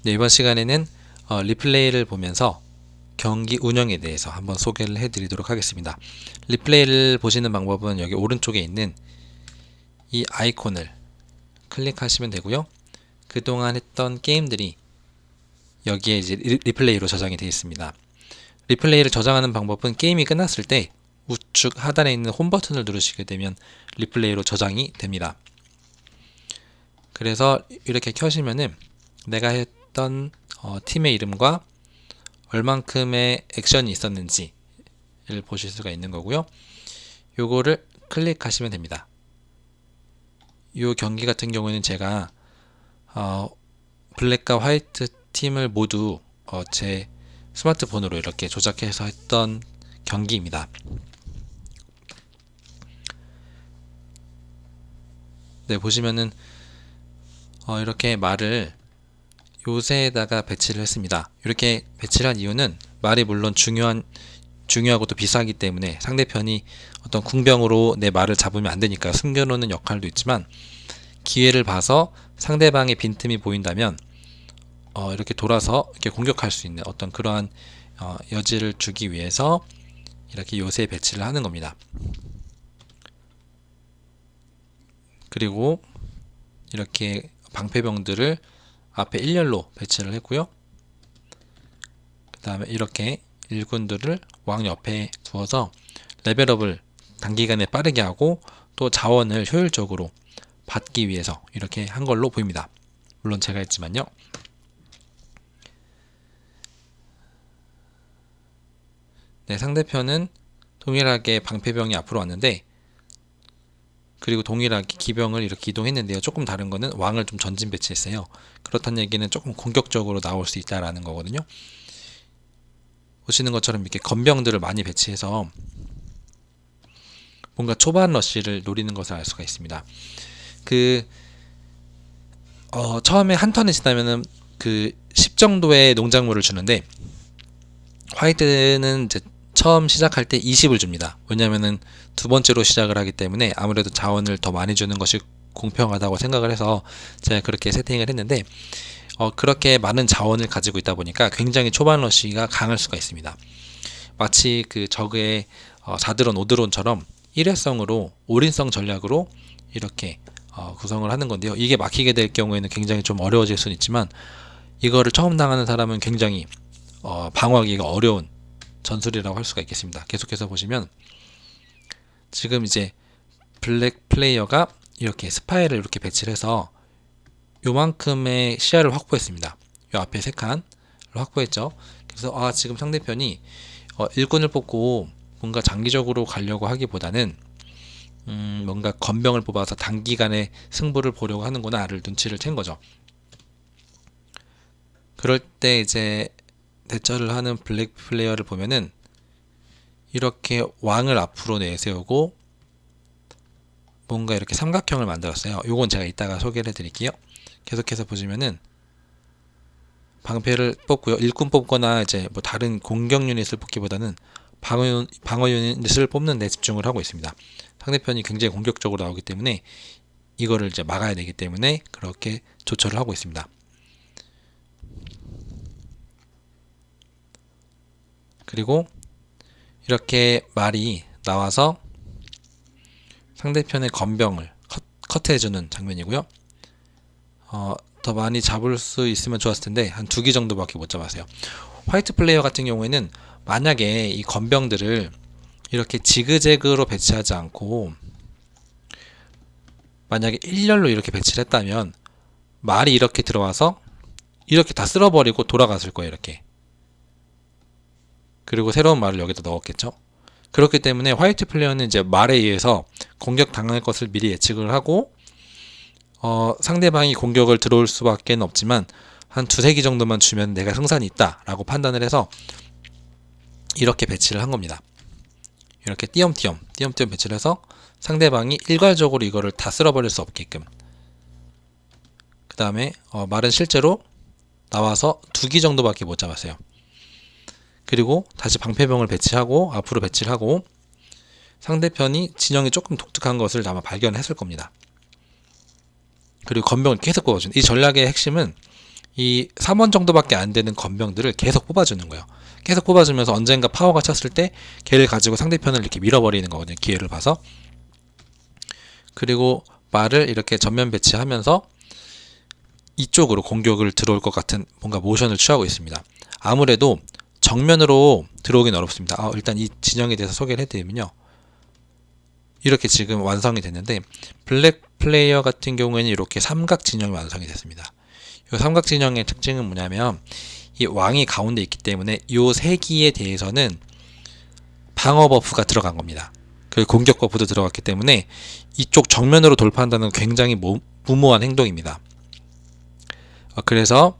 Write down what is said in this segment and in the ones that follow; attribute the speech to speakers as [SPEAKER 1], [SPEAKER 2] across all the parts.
[SPEAKER 1] 네, 이번 시간에는 리플레이를 보면서 경기 운영에 대해서 한번 소개를 해드리도록 하겠습니다. 리플레이를 보시는 방법은 여기 오른쪽에 있는 이 아이콘을 클릭하시면 되고요. 그동안 했던 게임들이 여기에 이제 리플레이로 저장이 되어 있습니다. 리플레이를 저장하는 방법은 게임이 끝났을 때 우측 하단에 있는 홈 버튼을 누르시게 되면 리플레이로 저장이 됩니다. 그래서 이렇게 켜시면은 내가 했던 팀의 이름과 얼만큼의 액션이 있었는지를 보실 수가 있는 거고요. 요거를 클릭하시면 됩니다. 요 경기 같은 경우에는 제가 블랙과 화이트 팀을 모두 제 스마트폰으로 이렇게 조작해서 했던 경기입니다. 네, 보시면은 이렇게 말을 요새에다가 배치를 했습니다. 이렇게 배치를 한 이유는 말이 물론 중요하고 또 비싸기 때문에 상대편이 어떤 궁병으로 내 말을 잡으면 안 되니까 숨겨놓는 역할도 있지만, 기회를 봐서 상대방의 빈틈이 보인다면 이렇게 돌아서 이렇게 공격할 수 있는 어떤 그러한 여지를 주기 위해서 이렇게 요새 배치를 하는 겁니다. 그리고 이렇게 방패병들을 앞에 일렬로 배치를 했고요. 그 다음에 이렇게 일군들을 왕 옆에 두어서 레벨업을 단기간에 빠르게 하고 또 자원을 효율적으로 받기 위해서 이렇게 한 걸로 보입니다. 물론 제가 했지만요. 네, 상대편은 동일하게 방패병이 앞으로 왔는데, 그리고 동일하게 기병을 이렇게 이동했는데요. 조금 다른 거는 왕을 좀 전진 배치했어요. 그렇다는 얘기는 조금 공격적으로 나올 수 있다라는 거거든요. 보시는 것처럼 이렇게 건병들을 많이 배치해서 뭔가 초반 러쉬를 노리는 것을 알 수가 있습니다. 처음에 한 턴에 지나면은 10 정도의 농작물을 주는데, 화이트는 이제 처음 시작할 때 20을 줍니다. 왜냐면은 두 번째로 시작을 하기 때문에 아무래도 자원을 더 많이 주는 것이 공평하다고 생각을 해서 제가 그렇게 세팅을 했는데, 그렇게 많은 자원을 가지고 있다 보니까 굉장히 초반 러쉬가 강할 수가 있습니다. 마치 저그의 4드론, 5드론처럼 일회성으로 올인성 전략으로 이렇게 구성을 하는 건데요. 이게 막히게 될 경우에는 굉장히 좀 어려워질 수는 있지만, 이거를 처음 당하는 사람은 굉장히 방어하기가 어려운 전술이라고 할 수가 있겠습니다. 계속해서 보시면 지금 이제 블랙 플레이어가 이렇게 스파이를 이렇게 배치를 해서 요만큼의 시야를 확보했습니다. 요 앞에 3칸을 확보했죠. 그래서 지금 상대편이 일꾼을 뽑고 뭔가 장기적으로 가려고 하기보다는 뭔가 건병을 뽑아서 단기간에 승부를 보려고 하는구나를 눈치를 챈 거죠. 그럴 때 이제 대처를 하는 블랙 플레이어를 보면은 이렇게 왕을 앞으로 내세우고 뭔가 이렇게 삼각형을 만들었어요. 요건 제가 이따가 소개를 해드릴게요. 계속해서 보시면은 방패를 뽑고요. 일꾼 뽑거나 이제 뭐 다른 공격 유닛을 뽑기보다는 방어 유닛을 뽑는 데 집중을 하고 있습니다. 상대편이 굉장히 공격적으로 나오기 때문에 이거를 이제 막아야 되기 때문에 그렇게 조처를 하고 있습니다. 그리고 이렇게 말이 나와서 상대편의 건병을 컷해주는 장면이고요. 더 많이 잡을 수 있으면 좋았을 텐데 한 2기 정도밖에 못 잡았어요. 화이트 플레이어 같은 경우에는 만약에 이 건병들을 이렇게 지그재그로 배치하지 않고 만약에 일렬로 이렇게 배치를 했다면 말이 이렇게 들어와서 이렇게 다 쓸어버리고 돌아갔을 거예요. 이렇게. 그리고 새로운 말을 여기다 넣었겠죠. 그렇기 때문에 화이트 플레이어는 이제 말에 의해서 공격 당할 것을 미리 예측을 하고 상대방이 공격을 들어올 수밖에 없지만 한 2-3기 정도만 주면 내가 승산이 있다 라고 판단을 해서 이렇게 배치를 한 겁니다. 이렇게 띄엄띄엄 배치를 해서 상대방이 일괄적으로 이거를 다 쓸어버릴 수 없게끔. 그 다음에 말은 실제로 나와서 2기 정도밖에 못 잡았어요. 그리고 다시 방패병을 배치하고 앞으로 배치를 하고 상대편이 진영이 조금 독특한 것을 아마 발견했을 겁니다. 그리고 건병을 계속 뽑아준. 이 전략의 핵심은 이 3원 정도밖에 안 되는 건병들을 계속 뽑아주는 거예요. 계속 뽑아주면서 언젠가 파워가 쳤을 때 걔를 가지고 상대편을 이렇게 밀어버리는 거거든요. 기회를 봐서. 그리고 말을 이렇게 전면 배치하면서 이쪽으로 공격을 들어올 것 같은 뭔가 모션을 취하고 있습니다. 아무래도 정면으로 들어오긴 어렵습니다. 일단 이 진영에 대해서 소개를 해드리면요. 이렇게 지금 완성이 됐는데 블랙 플레이어 같은 경우에는 이렇게 삼각 진영이 완성이 됐습니다. 이 삼각 진영의 특징은 뭐냐면 이 왕이 가운데 있기 때문에 이 세기에 대해서는 방어 버프가 들어간 겁니다. 그 공격 버프도 들어갔기 때문에 이쪽 정면으로 돌파한다는 굉장히 무모한 행동입니다. 그래서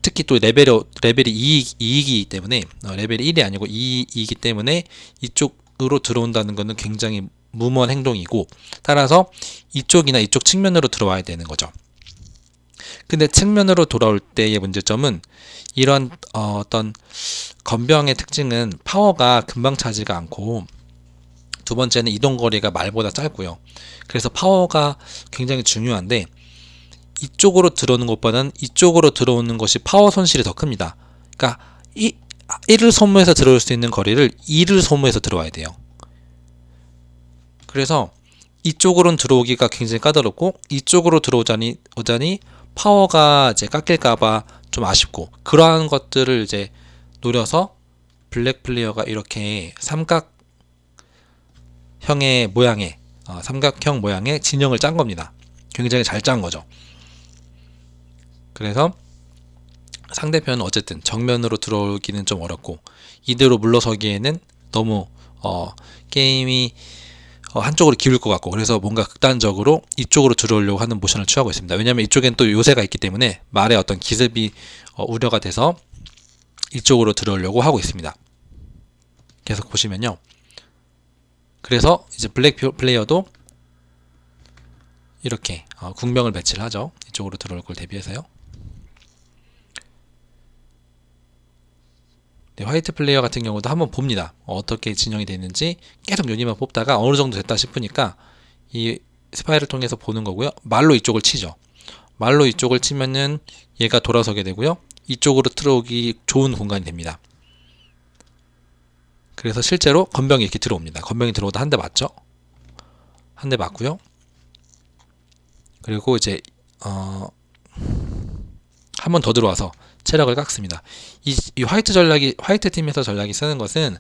[SPEAKER 1] 특히 또 레벨이 2이기 때문에 레벨이 1이 아니고 2이기 때문에 이쪽으로 들어온다는 것은 굉장히 무모한 행동이고, 따라서 이쪽이나 이쪽 측면으로 들어와야 되는 거죠. 근데 측면으로 돌아올 때의 문제점은 이런 어떤 건병의 특징은 파워가 금방 차지가 않고, 두 번째는 이동거리가 말보다 짧고요. 그래서 파워가 굉장히 중요한데 이쪽으로 들어오는 것보다는 이쪽으로 들어오는 것이 파워 손실이 더 큽니다. 그러니까 1을 소모해서 들어올 수 있는 거리를 2를 소모해서 들어와야 돼요. 그래서 이쪽으로는 들어오기가 굉장히 까다롭고, 이쪽으로 들어오자니 파워가 이제 깎일까봐 좀 아쉽고, 그러한 것들을 이제 노려서 블랙 플레이어가 이렇게 삼각형 모양의 진영을 짠 겁니다. 굉장히 잘 짠 거죠. 그래서 상대편은 어쨌든 정면으로 들어오기는 좀 어렵고, 이대로 물러서기에는 너무 게임이 한쪽으로 기울 것 같고, 그래서 뭔가 극단적으로 이쪽으로 들어오려고 하는 모션을 취하고 있습니다. 왜냐하면 이쪽엔 또 요새가 있기 때문에 말의 어떤 기습이 우려가 돼서 이쪽으로 들어오려고 하고 있습니다. 계속 보시면요. 그래서 이제 블랙 플레이어도 이렇게 궁병을 배치를 하죠. 이쪽으로 들어올 걸 대비해서요. 네, 화이트 플레이어 같은 경우도 한번 봅니다. 어떻게 진영이 되는지 계속 유닛만 뽑다가 어느 정도 됐다 싶으니까 이 스파이를 통해서 보는 거고요. 말로 이쪽을 치죠. 말로 이쪽을 치면은 얘가 돌아서게 되고요. 이쪽으로 들어오기 좋은 공간이 됩니다. 그래서 실제로 건병이 이렇게 들어옵니다. 건병이 들어오다 한 대 맞죠? 한 대 맞고요. 그리고 이제 한 번 더 들어와서 체력을 깎습니다. 이 화이트 팀에서 전략이 쓰는 것은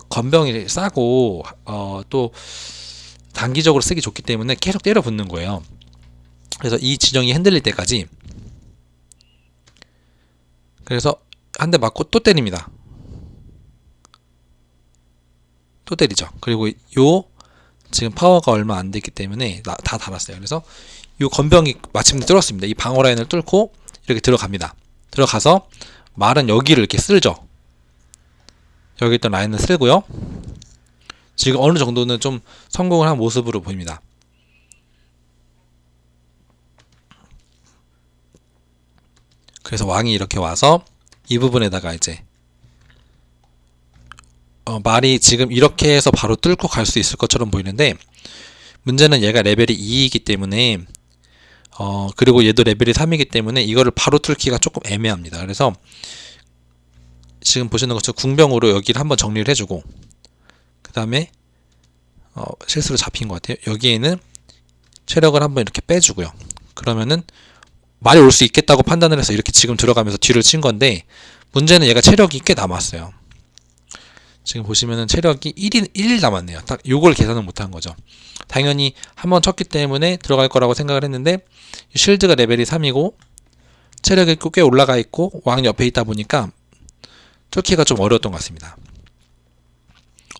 [SPEAKER 1] 건병이 싸고 또 단기적으로 쓰기 좋기 때문에 계속 때려 붙는 거예요. 그래서 이 진영이 흔들릴 때까지, 그래서 한 대 맞고 또 때립니다. 또 때리죠. 그리고 지금 파워가 얼마 안 됐기 때문에 다 달았어요. 그래서 이 건병이 마침내 뚫었습니다. 이 방어 라인을 뚫고 이렇게 들어갑니다. 들어가서 말은 여기를 이렇게 쓸죠. 여기 있던 라인을 쓸고요. 지금 어느 정도는 좀 성공을 한 모습으로 보입니다. 그래서 왕이 이렇게 와서 이 부분에다가 이제 말이 지금 이렇게 해서 바로 뚫고 갈 수 있을 것처럼 보이는데, 문제는 얘가 레벨이 2이기 때문에 그리고 얘도 레벨이 3이기 때문에 이거를 바로 뚫기가 조금 애매합니다. 그래서 지금 보시는 것처럼 궁병으로 여기를 한번 정리를 해주고, 그 다음에 실수로 잡힌 것 같아요. 여기에는 체력을 한번 이렇게 빼주고요. 그러면은 말이 올 수 있겠다고 판단을 해서 이렇게 지금 들어가면서 뒤를 친 건데, 문제는 얘가 체력이 꽤 남았어요. 지금 보시면은 체력이 1 남았네요. 딱 요걸 계산을 못한 거죠. 당연히 한번 쳤기 때문에 들어갈 거라고 생각을 했는데, 쉴드가 레벨이 3이고 체력이 꽤 올라가 있고 왕 옆에 있다 보니까 뚫기가 좀 어려웠던 것 같습니다.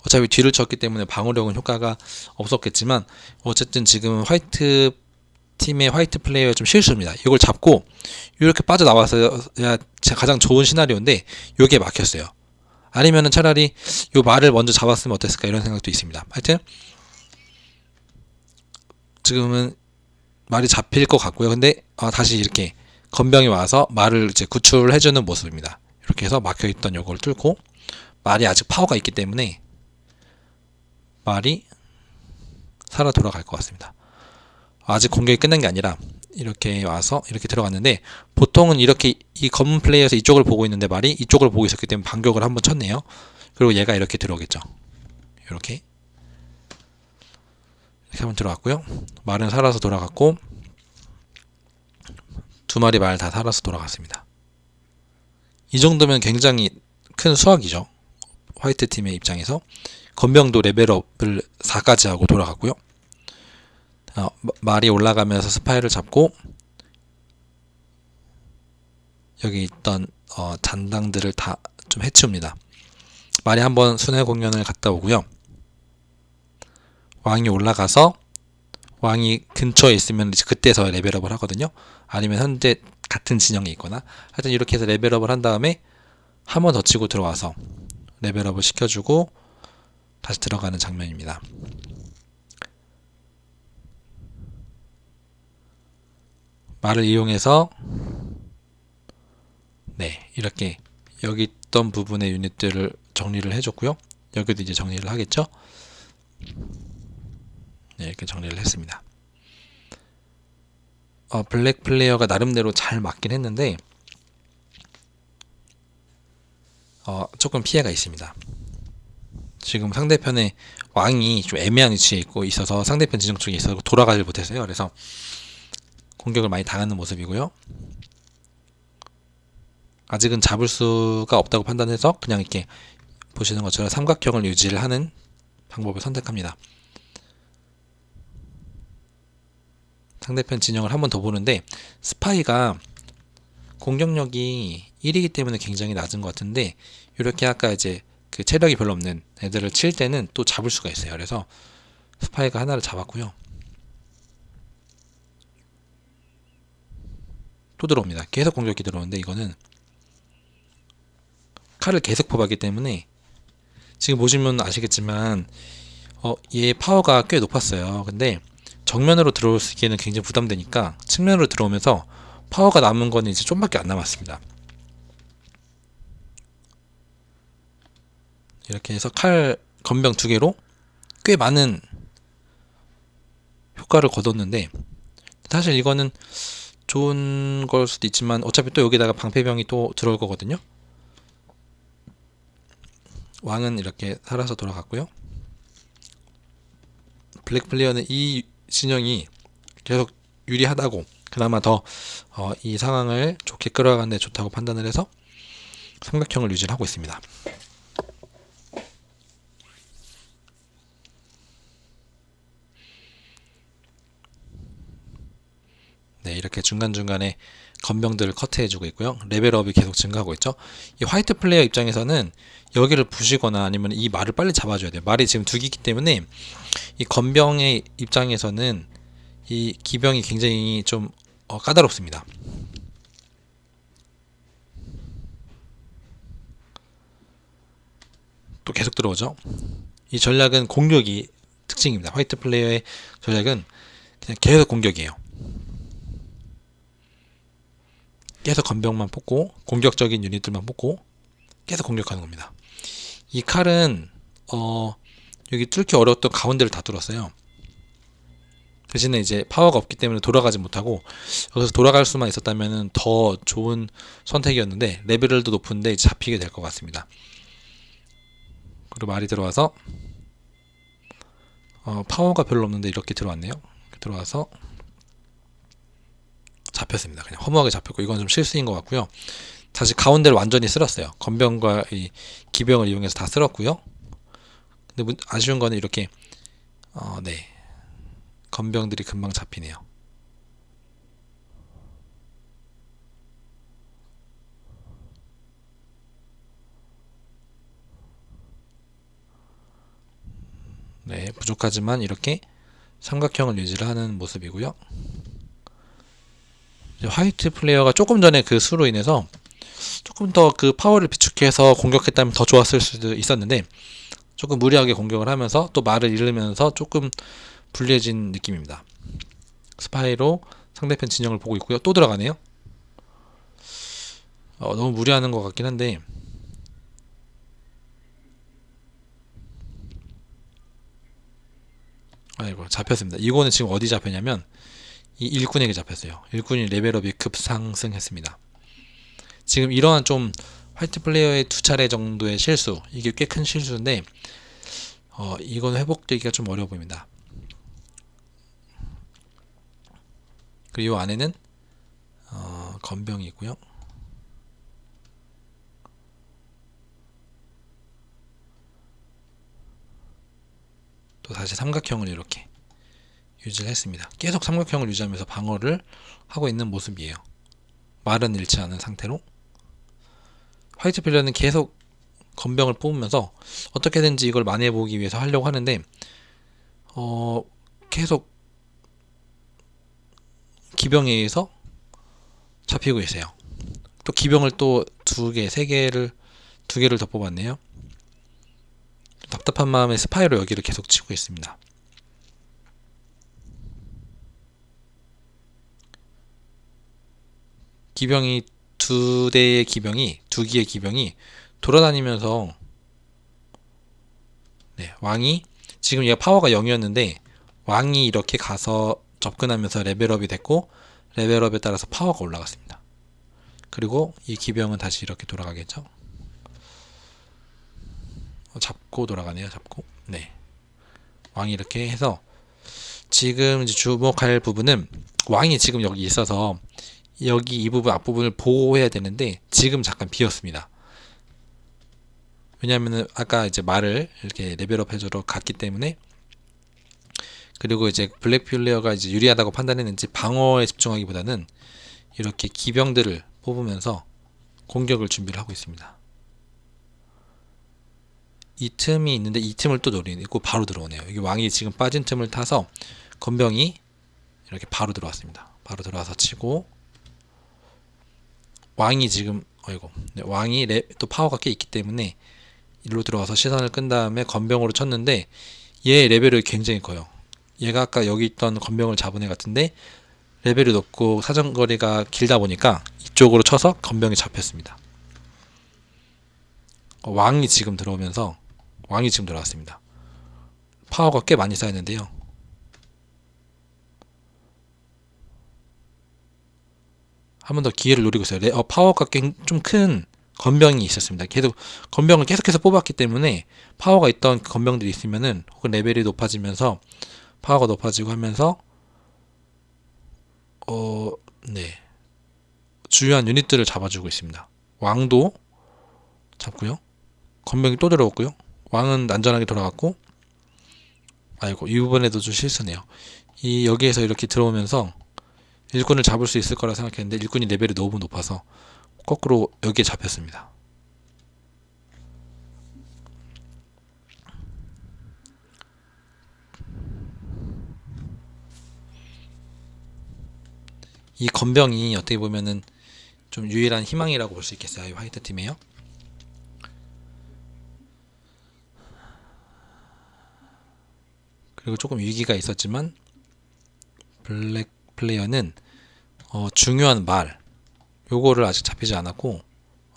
[SPEAKER 1] 어차피 뒤를 쳤기 때문에 방어력은 효과가 없었겠지만, 어쨌든 지금 화이트 팀의 화이트 플레이어 좀 실수입니다. 이걸 잡고 이렇게 빠져나와서야 가장 좋은 시나리오인데 이게 막혔어요. 아니면은 차라리 요 말을 먼저 잡았으면 어땠을까, 이런 생각도 있습니다. 하여튼 지금은 말이 잡힐 것 같고요. 근데 다시 이렇게 건병이 와서 말을 이제 구출해주는 모습입니다. 이렇게 해서 막혀있던 요걸 뚫고, 말이 아직 파워가 있기 때문에 말이 살아 돌아갈 것 같습니다. 아직 공격이 끝난 게 아니라 이렇게 와서 이렇게 들어갔는데, 보통은 이렇게 이 검은 플레이어에서 이쪽을 보고 있는데 말이 이쪽을 보고 있었기 때문에 반격을 한번 쳤네요. 그리고 얘가 이렇게 들어오겠죠. 이렇게 한번 들어갔고요. 말은 살아서 돌아갔고, 두 마리 말 다 살아서 돌아갔습니다. 이 정도면 굉장히 큰 수확이죠. 화이트 팀의 입장에서. 건병도 레벨업을 4까지 하고 돌아갔고요. 말이 올라가면서 스파이를 잡고, 여기 있던 잔당들을 다 좀 해치웁니다. 말이 한번 순회 공연을 갔다 오고요. 왕이 올라가서 왕이 근처에 있으면 이제 그때서 레벨업을 하거든요. 아니면 현재 같은 진영에 있거나, 하여튼 이렇게 해서 레벨업을 한 다음에 한 번 더 치고 들어와서 레벨업을 시켜주고 다시 들어가는 장면입니다. 말을 이용해서 이렇게 여기 있던 부분의 유닛들을 정리를 해줬고요. 여기도 이제 정리를 하겠죠. 이렇게 정리를 했습니다. 블랙 플레이어가 나름대로 잘 맞긴 했는데 조금 피해가 있습니다. 지금 상대편의 왕이 좀 애매한 위치에 있어서 상대편 진영 쪽에 있어서 돌아가질 못했어요. 그래서 공격을 많이 당하는 모습이고요. 아직은 잡을 수가 없다고 판단해서 그냥 이렇게 보시는 것처럼 삼각형을 유지를 하는 방법을 선택합니다. 상대편 진영을 한 번 더 보는데, 스파이가 공격력이 1이기 때문에 굉장히 낮은 것 같은데, 이렇게 아까 이제 그 체력이 별로 없는 애들을 칠 때는 또 잡을 수가 있어요. 그래서 스파이가 하나를 잡았고요. 또 들어옵니다. 계속 공격이 들어오는데, 이거는 칼을 계속 뽑았기 때문에 지금 보시면 아시겠지만 얘 파워가 꽤 높았어요. 근데 정면으로 들어오기에는 굉장히 부담되니까 측면으로 들어오면서 파워가 남은 거는 이제 좀밖에 안 남았습니다. 이렇게 해서 칼 건병 2개로 꽤 많은 효과를 거뒀는데, 사실 이거는 좋은 걸 수도 있지만 어차피 또 여기다가 방패병이 또 들어올 거거든요. 왕은 이렇게 살아서 돌아갔고요. 블랙 플레이어는 이 진영이 계속 유리하다고, 그나마 더 이 상황을 좋게 끌어가는 데 좋다고 판단을 해서 삼각형을 유지를 하고 있습니다. 이렇게 중간중간에 건병들을 커트해주고 있고요. 레벨업이 계속 증가하고 있죠. 이 화이트 플레이어 입장에서는 여기를 부시거나 아니면 이 말을 빨리 잡아줘야 돼요. 말이 지금 2기이기 때문에 이 건병의 입장에서는 이 기병이 굉장히 좀 까다롭습니다. 또 계속 들어오죠. 이 전략은 공격이 특징입니다. 화이트 플레이어의 전략은 그냥 계속 공격이에요. 계속 건병만 뽑고 공격적인 유닛들만 뽑고 계속 공격하는 겁니다. 이 칼은 여기 뚫기 어려웠던 가운데를 다 뚫었어요. 대신에 이제 파워가 없기 때문에 돌아가지 못하고, 여기서 돌아갈 수만 있었다면 더 좋은 선택이었는데 레벨도 높은데 이제 잡히게 될 것 같습니다. 그리고 말이 들어와서 파워가 별로 없는데 이렇게 들어왔네요. 들어와서 잡혔습니다. 그냥 허무하게 잡혔고, 이건 좀 실수인 것 같고요. 다시 가운데를 완전히 쓸었어요. 건병과 이 기병을 이용해서 다 쓸었고요. 근데 아쉬운 거는 이렇게 건병들이 금방 잡히네요. 부족하지만 이렇게 삼각형을 유지를 하는 모습이고요. 화이트 플레이어가 조금 전에 그 수로 인해서 조금 더 그 파워를 비축해서 공격했다면 더 좋았을 수도 있었는데, 조금 무리하게 공격을 하면서 또 말을 잃으면서 조금 불리해진 느낌입니다. 스파이로 상대편 진영을 보고 있고요. 또 들어가네요. 너무 무리하는 것 같긴 한데, 아이고 잡혔습니다. 이거는 지금 어디 잡혔냐면 이 일꾼에게 잡혔어요. 일꾼이 레벨업이 급상승했습니다. 지금 이러한 좀 화이트 플레이어의 두 차례 정도의 실수, 이게 꽤 큰 실수인데 이건 회복되기가 좀 어려워 보입니다. 그리고 이 안에는 건병이 있고요. 또 다시 삼각형을 이렇게 유지를 했습니다. 계속 삼각형을 유지하면서 방어를 하고 있는 모습이에요. 말은 잃지 않은 상태로 화이트 플레이어는 계속 건병을 뽑으면서 어떻게든지 이걸 만회해보기 위해서 하려고 하는데 계속 기병에 의해서 잡히고 있어요. 또 기병을 또 두 개를 더 뽑았네요. 답답한 마음에 스파이로 여기를 계속 치고 있습니다. 기병이 두 기의 기병이 돌아다니면서 왕이 지금 얘가 파워가 0이었는데 왕이 이렇게 가서 접근하면서 레벨업이 됐고 레벨업에 따라서 파워가 올라갔습니다. 그리고 이 기병은 다시 이렇게 돌아가겠죠. 잡고 돌아가네요. 잡고. 네. 왕이 이렇게 해서 지금 이제 주목할 부분은 왕이 지금 여기 있어서 여기 이 부분 앞부분을 보호해야 되는데 지금 잠깐 비었습니다. 왜냐면은 아까 이제 말을 이렇게 레벨업 해주러 갔기 때문에, 그리고 이제 블랙 플레이어가 이제 유리하다고 판단했는지 방어에 집중하기보다는 이렇게 기병들을 뽑으면서 공격을 준비를 하고 있습니다. 이 틈이 있는데 이 틈을 또 노리고 바로 들어오네요. 이게 왕이 지금 빠진 틈을 타서 건병이 이렇게 바로 들어왔습니다. 바로 들어와서 치고 왕이 지금 왕이 또 파워가 꽤 있기 때문에 일로 들어와서 시선을 끈 다음에 건병으로 쳤는데 얘 레벨이 굉장히 커요. 얘가 아까 여기 있던 건병을 잡은 애 같은데 레벨이 높고 사정거리가 길다 보니까 이쪽으로 쳐서 건병이 잡혔습니다. 왕이 지금 들어왔습니다. 파워가 꽤 많이 쌓였는데요. 한 번 더 기회를 노리고 있어요. 파워가 좀 큰 건병이 있었습니다. 건병을 계속해서 뽑았기 때문에 파워가 있던 건병들이 있으면은 혹은 레벨이 높아지면서 파워가 높아지고 하면서 주요한 유닛들을 잡아주고 있습니다. 왕도 잡고요. 건병이 또 들어왔고요. 왕은 안전하게 돌아갔고, 이 부분에도 좀 실수네요. 여기에서 이렇게 들어오면서 일꾼을 잡을 수 있을 거라 생각했는데 일꾼이 레벨이 너무 높아서 거꾸로 여기에 잡혔습니다. 이 건병이 어떻게 보면은 좀 유일한 희망이라고 볼 수 있겠어요. 이 화이트 팀에요. 그리고 조금 위기가 있었지만 블랙 플레이어는 중요한 말 요거를 아직 잡히지 않았고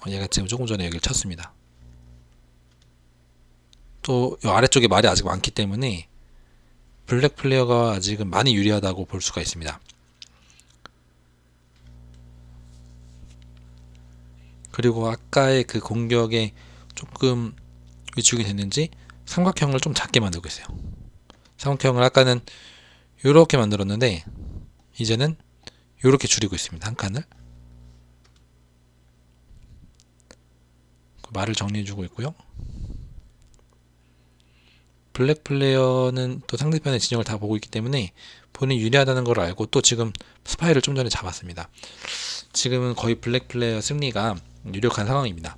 [SPEAKER 1] 얘가 지금 조금 전에 여기를 쳤습니다. 또 아래쪽에 말이 아직 많기 때문에 블랙 플레이어가 아직은 많이 유리하다고 볼 수가 있습니다. 그리고 아까의 그 공격에 조금 위축이 됐는지 삼각형을 좀 작게 만들고 있어요. 삼각형을 아까는 이렇게 만들었는데 이제는 이렇게 줄이고 있습니다. 한 칸을. 말을 정리해주고 있고요. 블랙 플레이어는 또 상대편의 진영을 다 보고 있기 때문에 본인이 유리하다는 걸 알고 또 지금 스파이를 좀 전에 잡았습니다. 지금은 거의 블랙 플레이어 승리가 유력한 상황입니다.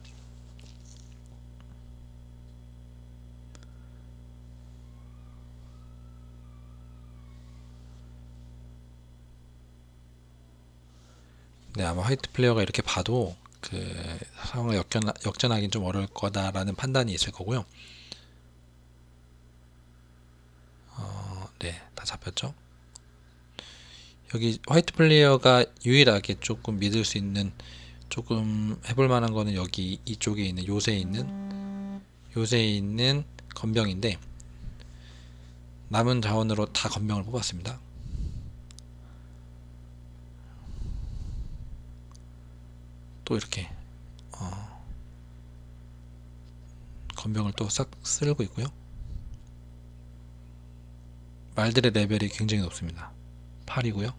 [SPEAKER 1] 네, 아마 화이트 플레이어가 이렇게 봐도 그 상황을 역전하기는 좀 어려울 거다라는 판단이 있을 거고요. 네, 다 잡혔죠. 여기 화이트 플레이어가 유일하게 조금 믿을 수 있는, 조금 해볼 만한 거는 여기 이쪽에 있는 요새에 있는 건병인데 남은 자원으로 다 건병을 뽑았습니다. 또 이렇게 건병을 또 싹 쓸고 있고요. 말들의 레벨이 굉장히 높습니다. 8이고요.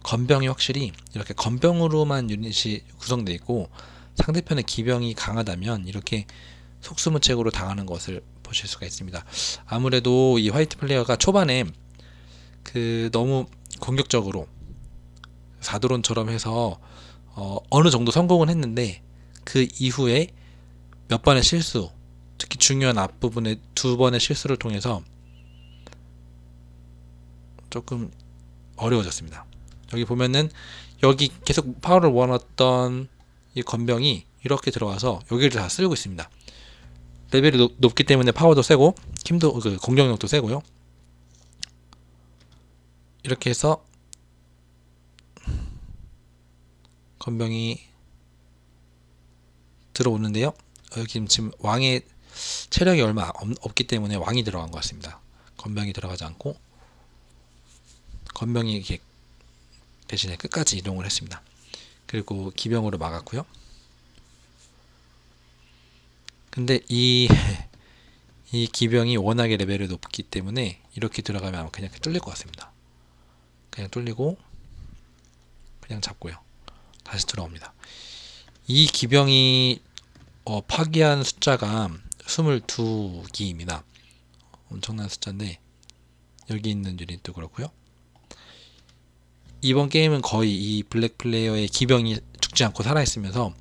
[SPEAKER 1] 건병이 확실히 이렇게 건병으로만 유닛이 구성되어 있고 상대편의 기병이 강하다면 이렇게 속수무책으로 당하는 것을 보실 수가 있습니다. 아무래도 이 화이트 플레이어가 초반에 너무 공격적으로 사드론처럼 해서 어느 정도 성공은 했는데 그 이후에 몇 번의 실수, 특히 중요한 앞부분의 2번의 실수를 통해서 조금 어려워졌습니다. 여기 보면은 여기 계속 파워를 모아놨던 이 건병이 이렇게 들어와서 여기를 다 쓸고 있습니다. 레벨이 높기 때문에 파워도 세고 힘도 공격력도 세고요. 이렇게 해서 건병이 들어오는데요. 여기 지금 왕의 체력이 얼마 없기 때문에 왕이 들어간 것 같습니다. 건병이 들어가지 않고 건병이 이렇게 대신에 끝까지 이동을 했습니다. 그리고 기병으로 막았고요. 근데 이 기병이 워낙에 레벨이 높기 때문에 이렇게 들어가면 아마 그냥 뚫릴 것 같습니다. 그냥 뚫리고 그냥 잡고요. 다시 들어옵니다. 이 기병이 파기한 숫자가 22기입니다. 엄청난 숫자인데 여기 있는 유닛도 그렇고요. 이번 게임은 거의 이 블랙 플레이어의 기병이 죽지 않고 살아있으면서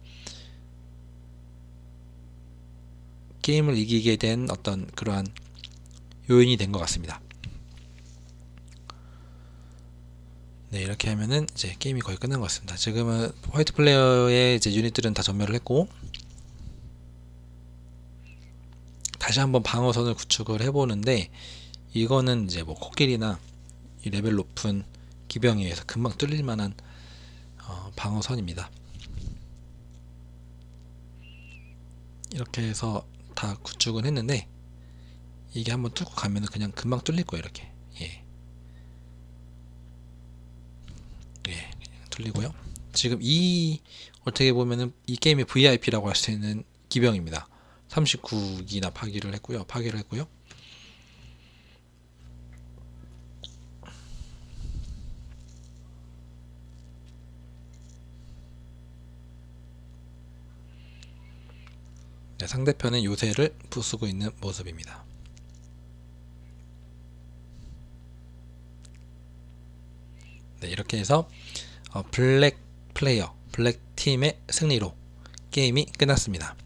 [SPEAKER 1] 게임을 이기게 된 어떤 그러한 요인이 된 것 같습니다. 네, 이렇게 하면은 이제 게임이 거의 끝난 것 같습니다. 지금은 화이트 플레이어의 이제 유닛들은 다 전멸을 했고 다시 한번 방어선을 구축을 해보는데 이거는 이제 뭐 코끼리나 이 레벨 높은 기병에 의해서 금방 뚫릴 만한 방어선입니다. 이렇게 해서 다 구축은 했는데 이게 한번 뚫고 가면은 그냥 금방 뚫릴 거예요. 이렇게 그냥 뚫리고요. 지금 어떻게 보면은 이 게임의 VIP라고 할 수 있는 기병입니다. 39기나 파기를 했고요. 네, 상대편은 요새를 부수고 있는 모습입니다. 네, 이렇게 해서 블랙 팀의 승리로 게임이 끝났습니다.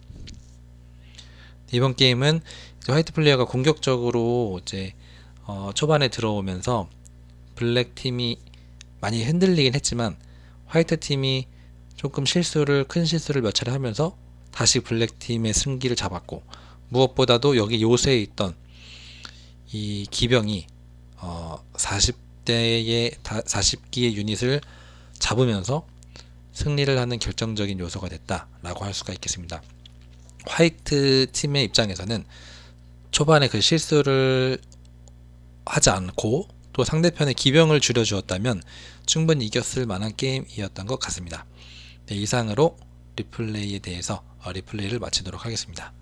[SPEAKER 1] 이번 게임은 화이트 플레이어가 공격적으로 이제 초반에 들어오면서 블랙 팀이 많이 흔들리긴 했지만 화이트 팀이 조금 큰 실수를 몇 차례 하면서 다시 블랙 팀의 승기를 잡았고 무엇보다도 여기 요새에 있던 이 기병이 40기의 유닛을 잡으면서 승리를 하는 결정적인 요소가 됐다라고 할 수가 있겠습니다. 화이트 팀의 입장에서는 초반에 그 실수를 하지 않고 또 상대편의 기병을 줄여주었다면 충분히 이겼을 만한 게임이었던 것 같습니다. 네, 이상으로 리플레이에 대해서 리플레이를 마치도록 하겠습니다.